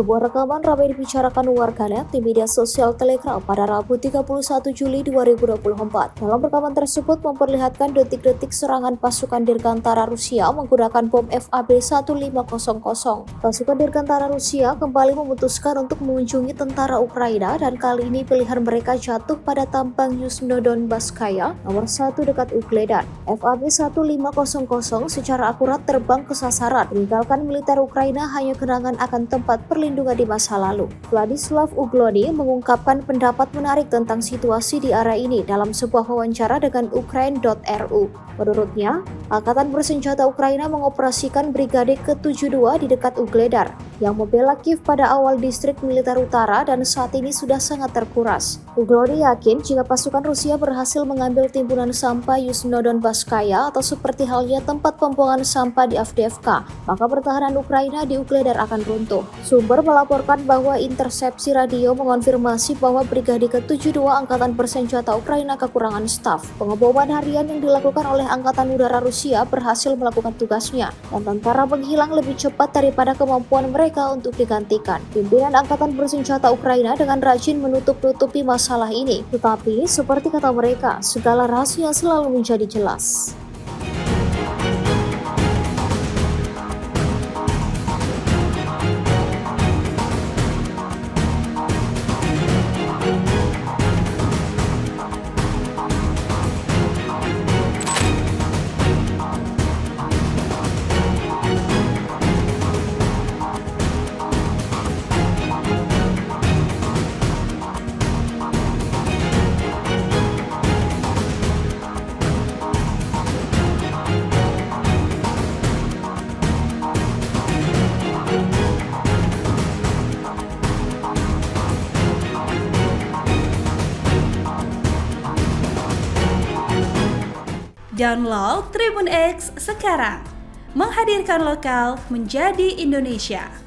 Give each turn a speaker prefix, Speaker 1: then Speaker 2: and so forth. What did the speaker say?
Speaker 1: Sebuah rekaman ramai dibicarakan warganet di media sosial Telegram pada Rabu 31 Juli 2024. Dalam rekaman tersebut memperlihatkan detik-detik serangan pasukan Dirgantara Rusia menggunakan bom FAB-1500. Pasukan Dirgantara Rusia kembali memutuskan untuk mengunjungi tentara Ukraina dan kali ini pilihan mereka jatuh pada tambang Yuzhno-Donbasskaya nomor 1 dekat Ugledar. FAB-1500 secara akurat terbang ke sasaran, meninggalkan militer Ukraina hanya kenangan akan tempat perlindungan di masa lalu. Vladislav Uglony mengungkapkan pendapat menarik tentang situasi di area ini dalam sebuah wawancara dengan Ukraine.ru. Menurutnya, Angkatan Bersenjata Ukraina mengoperasikan Brigade ke-72 di dekat Ugledar yang membela Kiev pada awal distrik militer utara dan saat ini sudah sangat terkuras. Uglony yakin jika pasukan Rusia berhasil mengambil timbunan sampah Yuzhno-Donbasskaya atau seperti halnya tempat pembuangan sampah di Avdiivka, maka pertahanan Ukraina di Ugledar akan runtuh. Sumber melaporkan bahwa intersepsi radio mengonfirmasi bahwa Brigade ke-72 Angkatan Bersenjata Ukraina kekurangan staf. Pengeboman harian yang dilakukan oleh Angkatan Udara Rusia berhasil melakukan tugasnya, dan tentara menghilang lebih cepat daripada kemampuan mereka untuk digantikan. Pimpinan Angkatan Bersenjata Ukraina dengan rajin menutup-nutupi masalah ini, tetapi seperti kata mereka, segala rahasia selalu menjadi jelas.
Speaker 2: Download Tribun X sekarang, menghadirkan lokal menjadi Indonesia.